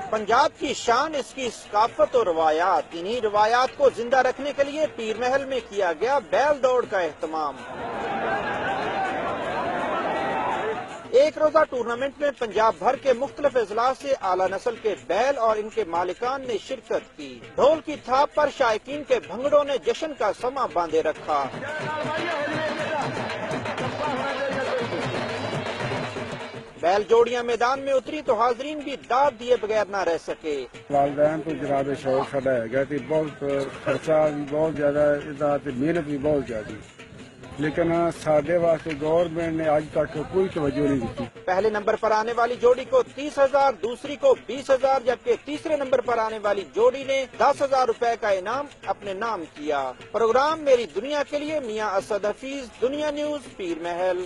پنجاب کی شان اس کی ثقافت اور روایات، انہی روایات کو زندہ رکھنے کے لیے پیر محل میں کیا گیا بیل دوڑ کا اہتمام۔ ایک روزہ ٹورنامنٹ میں پنجاب بھر کے مختلف اضلاع سے اعلیٰ نسل کے بیل اور ان کے مالکان نے شرکت کی۔ ڈھول کی تھاپ پر شائقین کے بھنگڑوں نے جشن کا سماں باندھے رکھا۔ بیل جوڑیاں میدان میں اتری تو حاضرین بھی داد دیے بغیر نہ رہ سکے۔ والدین تو جناب شوق ساڈا ہے کہ بہت خرچہ بھی بہت زیادہ ہے، محنت بھی بہت زیادہ، لیکن سارے واسطے گورنمنٹ نے آج تک کوئی توجہ نہیں دی۔ پہلے نمبر پر آنے والی جوڑی کو 30,000، دوسری کو 20,000، جبکہ تیسرے نمبر پر آنے والی جوڑی نے 10,000 روپے کا انعام اپنے نام کیا۔ پروگرام میری دنیا کے لیے میاں اسد حفیظ، دنیا نیوز، پیر محل۔